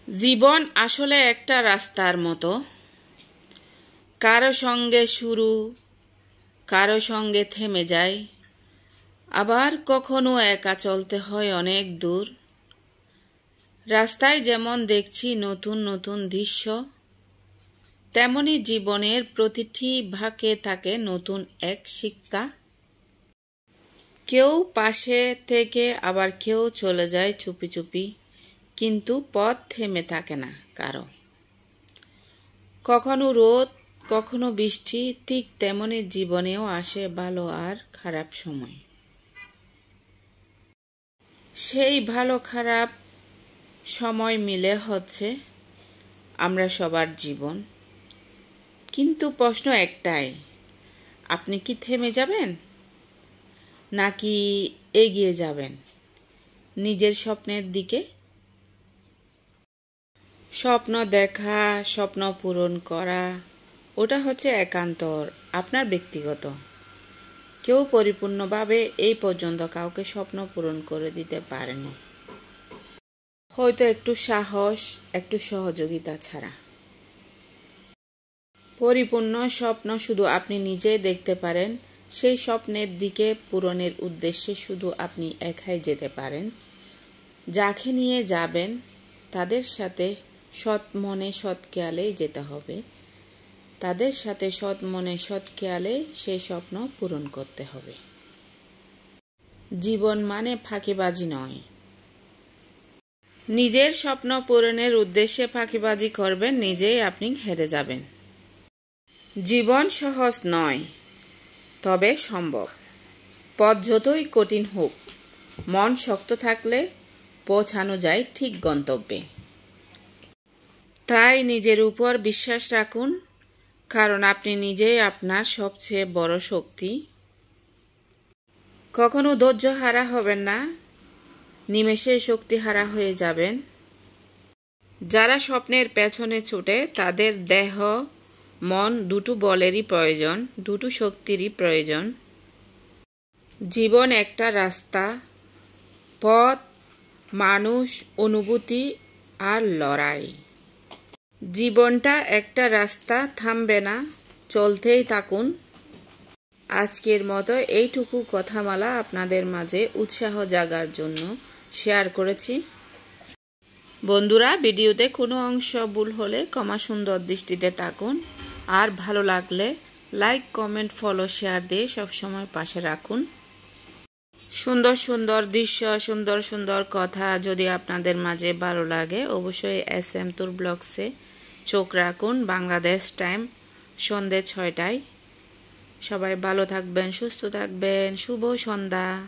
জীবন আসলে একটা রাস্তার মতো, কারো সঙ্গে শুরু, কারো সঙ্গে থেমে যায়, আবার কখনো একা চলতে হয় অনেক দূর। রাস্তায় যেমন দেখছি নতুন নতুন দৃশ্য, তেমনি জীবনের প্রতিটি ভাগে থাকে নতুন এক শিক্ষা। কেউ পাশে থেকে আবার কেউ চলে যায় চুপি চুপি, কিন্তু পথ থেমে থাকে না কারো। কখনো রোদ, কখনো বৃষ্টি, ঠিক তেমনি জীবনেও আসে ভালো আর খারাপ সময়। সেই ভালো খারাপ সময় মিলে হচ্ছে আমরা সবার জীবন। কিন্তু প্রশ্ন একটাই, আপনি কি থেমে যাবেন নাকি এগিয়ে যাবেন নিজের স্বপ্নের দিকে? স্বপ্ন দেখা, স্বপ্ন পূরণ করা, ওটা হচ্ছে একান্তর আপনার ব্যক্তিগত। কেউ পরিপূর্ণভাবে এই পর্যন্ত কাউকে স্বপ্ন পূরণ করে দিতে পারেনি, হয়তো একটু সাহস, একটু সহযোগিতা ছাড়া। পরিপূর্ণ স্বপ্ন শুধু আপনি নিজেই দেখতে পারেন। সেই স্বপ্নের দিকে পূরণের উদ্দেশ্যে শুধু আপনি একাই যেতে পারেন। যাকে নিয়ে যাবেন তাদের সাথে সৎ মনে সৎ খেয়ালেই যেতে হবে। তাদের সাথে সৎ মনে সৎ খেয়ালে সেই স্বপ্ন পূরণ করতে হবে। জীবন মানে ফাঁকিবাজি নয়। নিজের স্বপ্ন পূরণের উদ্দেশ্যে ফাঁকিবাজি করবেন, নিজেই আপনি হেরে যাবেন। জীবন সহজ নয়, তবে সম্ভব। পথ যতই কঠিন হোক, মন শক্ত থাকলে পৌঁছানো যায় ঠিক গন্তব্যে। তাই নিজের উপর বিশ্বাস রাখুন, কারণ আপনি নিজেই আপনার সবচেয়ে বড় শক্তি। কখনো ধৈর্য হারা হবেন না, নিমেষে শক্তি হারা হয়ে যাবেন। যারা স্বপ্নের পেছনে ছুটে তাদের দেহ মন দুটো বলেরই প্রয়োজন, দুটো শক্তিরই প্রয়োজন। জীবন একটা রাস্তা, পথ, মানুষ, অনুভূতি আর লড়াই। জীবনটা একটা রাস্তা, থামবে না, চলতেই থাকুন। আজকের মতো এইটুকু কথামালা আপনাদের মাঝে উৎসাহ জাগার জন্য শেয়ার করেছি। বন্ধুরা, ভিডিওতে কোনো অংশ ভুল হলে ক্ষমা সুন্দর দৃষ্টিতে তাকুন। আর ভালো লাগলে লাইক, কমেন্ট, ফলো, শেয়ার দিয়ে সবসময় পাশে রাখুন। সুন্দর সুন্দর দৃশ্য, সুন্দর সুন্দর কথা যদি আপনাদের মাঝে ভালো লাগে, অবশ্যই SM ট্যুর ব্লগসে চোখ রাখুন। বাংলাদেশ টাইম সন্ধ্যে 6টায়। সবাই ভালো থাকবেন, সুস্থ থাকবেন। শুভ সন্ধ্যা।